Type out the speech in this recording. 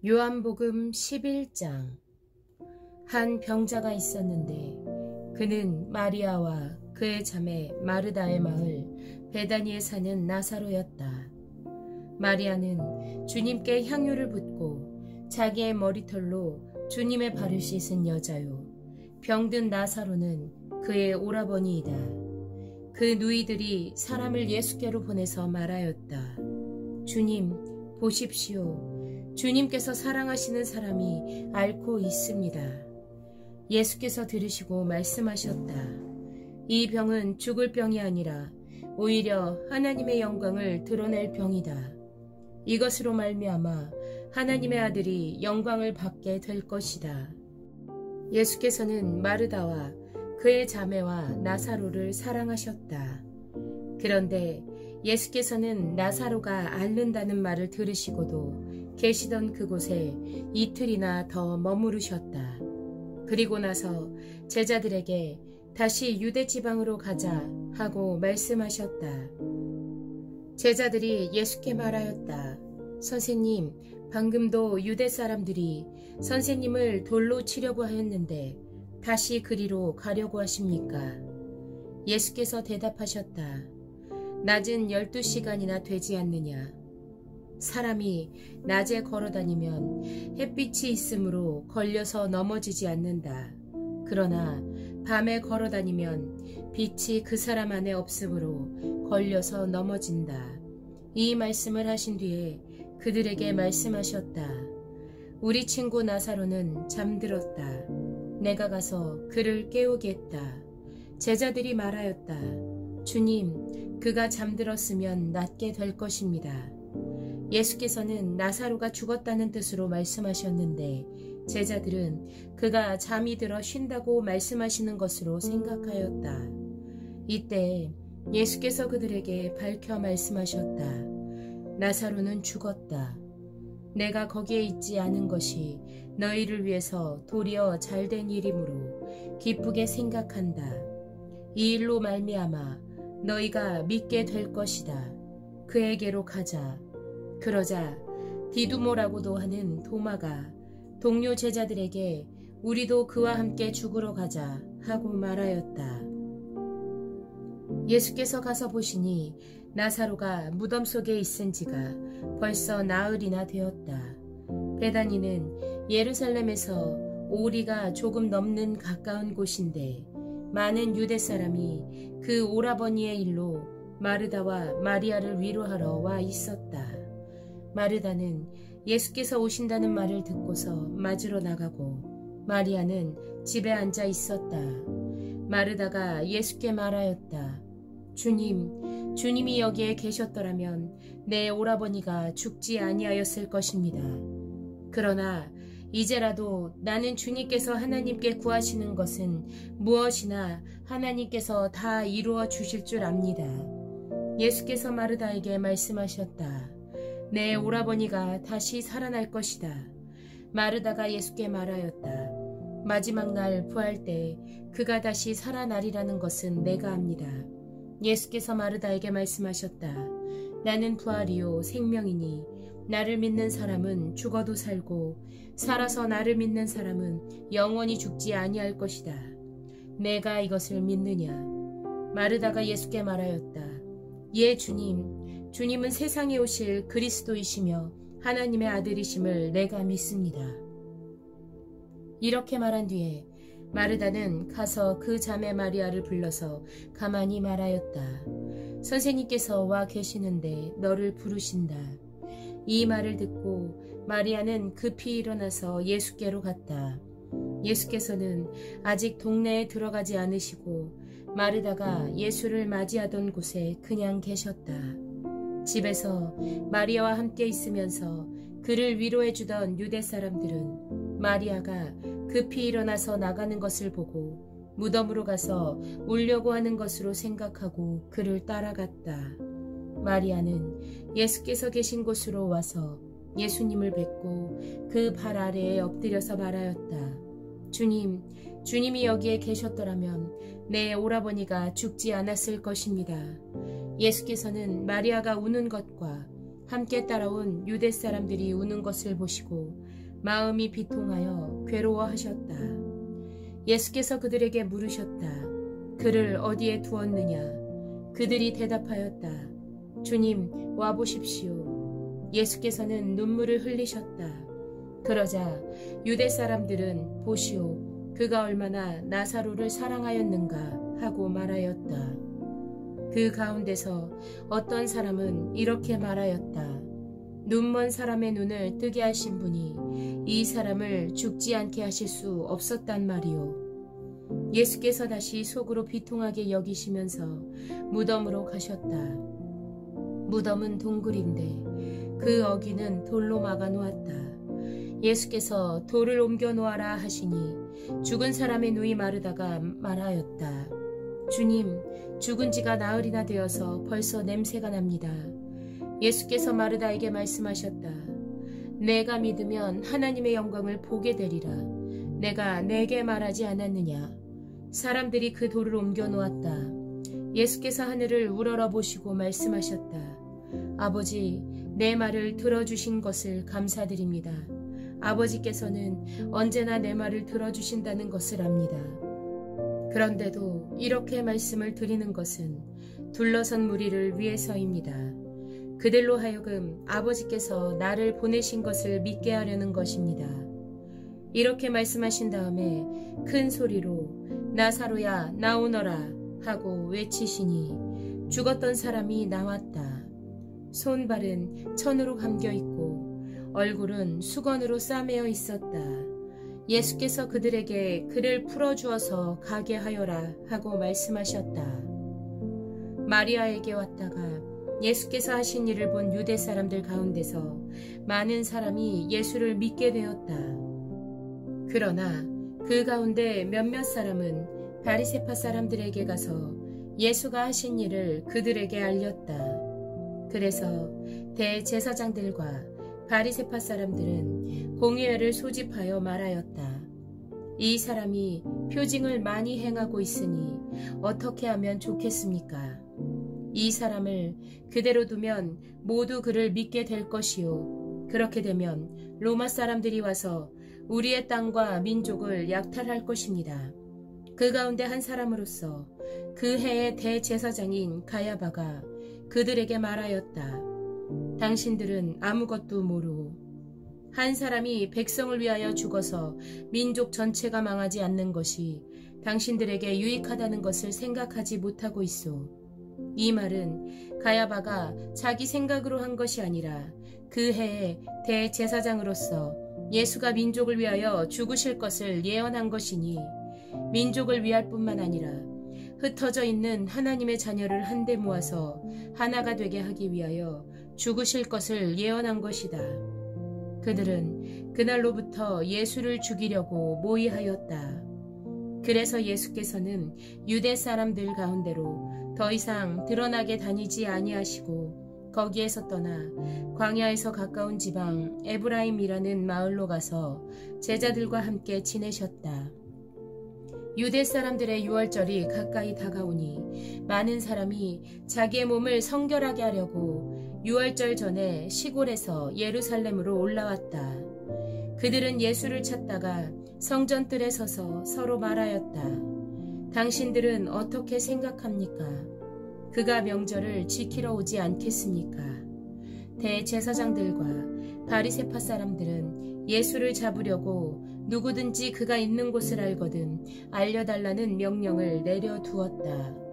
요한복음 11장. 한 병자가 있었는데 그는 마리아와 그의 자매 마르다의 마을 베다니에 사는 나사로였다. 마리아는 주님께 향유를 붓고 자기의 머리털로 주님의 발을 씻은 여자요, 병든 나사로는 그의 오라버니이다. 그 누이들이 사람을 예수께로 보내서 말하였다. 주님, 보십시오. 주님께서 사랑하시는 사람이 앓고 있습니다. 예수께서 들으시고 말씀하셨다. 이 병은 죽을 병이 아니라 오히려 하나님의 영광을 드러낼 병이다. 이것으로 말미암아 하나님의 아들이 영광을 받게 될 것이다. 예수께서는 마르다와 그의 자매와 나사로를 사랑하셨다. 그런데 예수께서는 나사로가 앓는다는 말을 들으시고도 계시던 그곳에 이틀이나 더 머무르셨다. 그리고 나서 제자들에게 다시 유대 지방으로 가자 하고 말씀하셨다. 제자들이 예수께 말하였다. 선생님, 방금도 유대 사람들이 선생님을 돌로 치려고 하였는데 다시 그리로 가려고 하십니까? 예수께서 대답하셨다. 낮은 12시간이나 되지 않느냐? 사람이 낮에 걸어다니면 햇빛이 있으므로 걸려서 넘어지지 않는다. 그러나 밤에 걸어다니면 빛이 그 사람 안에 없으므로 걸려서 넘어진다. 이 말씀을 하신 뒤에 그들에게 말씀하셨다. 우리 친구 나사로는 잠들었다. 내가 가서 그를 깨우겠다. 제자들이 말하였다. 주님, 그가 잠들었으면 낫게 될 것입니다. 예수께서는 나사로가 죽었다는 뜻으로 말씀하셨는데 제자들은 그가 잠이 들어 쉰다고 말씀하시는 것으로 생각하였다. 이때 예수께서 그들에게 밝혀 말씀하셨다. 나사로는 죽었다. 내가 거기에 있지 않은 것이 너희를 위해서 도리어 잘된 일이므로 기쁘게 생각한다. 이 일로 말미암아 너희가 믿게 될 것이다. 그에게로 가자. 그러자 디두모라고도 하는 도마가 동료 제자들에게 우리도 그와 함께 죽으러 가자 하고 말하였다. 예수께서 가서 보시니 나사로가 무덤 속에 있은 지가 벌써 나흘이나 되었다. 베다니는 예루살렘에서 오리가 조금 넘는 가까운 곳인데 많은 유대 사람이 그 오라버니의 일로 마르다와 마리아를 위로하러 와 있었다. 마르다는 예수께서 오신다는 말을 듣고서 맞으러 나가고 마리아는 집에 앉아 있었다. 마르다가 예수께 말하였다. 주님, 주님이 여기에 계셨더라면 내 오라버니가 죽지 아니하였을 것입니다. 그러나 이제라도 나는 주님께서 하나님께 구하시는 것은 무엇이나 하나님께서 다 이루어 주실 줄 압니다. 예수께서 마르다에게 말씀하셨다. 내 오라버니가 다시 살아날 것이다. 마르다가 예수께 말하였다. 마지막 날 부활 때 그가 다시 살아나리라는 것은 내가 압니다. 예수께서 마르다에게 말씀하셨다. 나는 부활이요 생명이니 나를 믿는 사람은 죽어도 살고 살아서 나를 믿는 사람은 영원히 죽지 아니할 것이다. 내가 이것을 믿느냐? 마르다가 예수께 말하였다. 예, 주님. 주님은 세상에 오실 그리스도이시며 하나님의 아들이심을 내가 믿습니다. 이렇게 말한 뒤에 마르다는 가서 그 자매 마리아를 불러서 가만히 말하였다. 선생님께서 와 계시는데 너를 부르신다. 이 말을 듣고 마리아는 급히 일어나서 예수께로 갔다. 예수께서는 아직 동네에 들어가지 않으시고 마르다가 예수를 맞이하던 곳에 그냥 계셨다. 집에서 마리아와 함께 있으면서 그를 위로해 주던 유대 사람들은 마리아가 급히 일어나서 나가는 것을 보고 무덤으로 가서 울려고 하는 것으로 생각하고 그를 따라갔다. 마리아는 예수께서 계신 곳으로 와서 예수님을 뵙고 그 발 아래에 엎드려서 말하였다. 주님, 주님이 여기에 계셨더라면 내 오라버니가 죽지 않았을 것입니다. 예수께서는 마리아가 우는 것과 함께 따라온 유대 사람들이 우는 것을 보시고 마음이 비통하여 괴로워하셨다. 예수께서 그들에게 물으셨다. 그를 어디에 두었느냐? 그들이 대답하였다. 주님, 와보십시오. 예수께서는 눈물을 흘리셨다. 그러자 유대 사람들은 보시오, 그가 얼마나 나사로를 사랑하였는가 하고 말하였다. 그 가운데서 어떤 사람은 이렇게 말하였다. 눈먼 사람의 눈을 뜨게 하신 분이 이 사람을 죽지 않게 하실 수 없었단 말이오. 예수께서 다시 속으로 비통하게 여기시면서 무덤으로 가셨다. 무덤은 동굴인데 그 어귀는 돌로 막아 놓았다. 예수께서 돌을 옮겨 놓아라 하시니 죽은 사람의 눈이 마르다가 말하였다. 주님, 죽은 지가 나흘이나 되어서 벌써 냄새가 납니다. 예수께서 마르다에게 말씀하셨다. 내가 믿으면 하나님의 영광을 보게 되리라. 내가 내게 말하지 않았느냐? 사람들이 그 돌을 옮겨 놓았다. 예수께서 하늘을 우러러보시고 말씀하셨다. 아버지, 내 말을 들어주신 것을 감사드립니다. 아버지께서는 언제나 내 말을 들어주신다는 것을 압니다. 그런데도 이렇게 말씀을 드리는 것은 둘러선 무리를 위해서입니다. 그들로 하여금 아버지께서 나를 보내신 것을 믿게 하려는 것입니다. 이렇게 말씀하신 다음에 큰 소리로 나사로야 나오너라 하고 외치시니 죽었던 사람이 나왔다. 손발은 천으로 감겨있고 얼굴은 수건으로 싸매어 있었다. 예수께서 그들에게 그를 풀어주어서 가게 하여라 하고 말씀하셨다. 마리아에게 왔다가 예수께서 하신 일을 본 유대 사람들 가운데서 많은 사람이 예수를 믿게 되었다. 그러나 그 가운데 몇몇 사람은 바리새파 사람들에게 가서 예수가 하신 일을 그들에게 알렸다. 그래서 대제사장들과 바리새파 사람들은 공회를 소집하여 말하였다. 이 사람이 표징을 많이 행하고 있으니 어떻게 하면 좋겠습니까? 이 사람을 그대로 두면 모두 그를 믿게 될 것이요. 그렇게 되면 로마 사람들이 와서 우리의 땅과 민족을 약탈할 것입니다. 그 가운데 한 사람으로서 그 해의 대제사장인 가야바가 그들에게 말하였다. 당신들은 아무것도 모르고 한 사람이 백성을 위하여 죽어서 민족 전체가 망하지 않는 것이 당신들에게 유익하다는 것을 생각하지 못하고 있소. 이 말은 가야바가 자기 생각으로 한 것이 아니라 그 해의 대제사장으로서 예수가 민족을 위하여 죽으실 것을 예언한 것이니 민족을 위할 뿐만 아니라 흩어져 있는 하나님의 자녀를 한데 모아서 하나가 되게 하기 위하여 죽으실 것을 예언한 것이다. 그들은 그날로부터 예수를 죽이려고 모의하였다. 그래서 예수께서는 유대 사람들 가운데로 더 이상 드러나게 다니지 아니하시고 거기에서 떠나 광야에서 가까운 지방 에브라임이라는 마을로 가서 제자들과 함께 지내셨다. 유대 사람들의 유월절이 가까이 다가오니 많은 사람이 자기의 몸을 성결하게 하려고 유월절 전에 시골에서 예루살렘으로 올라왔다. 그들은 예수를 찾다가 성전뜰에 서서 서로 말하였다. 당신들은 어떻게 생각합니까? 그가 명절을 지키러 오지 않겠습니까? 대제사장들과 바리새파 사람들은 예수를 잡으려고 누구든지 그가 있는 곳을 알거든 알려달라는 명령을 내려두었다.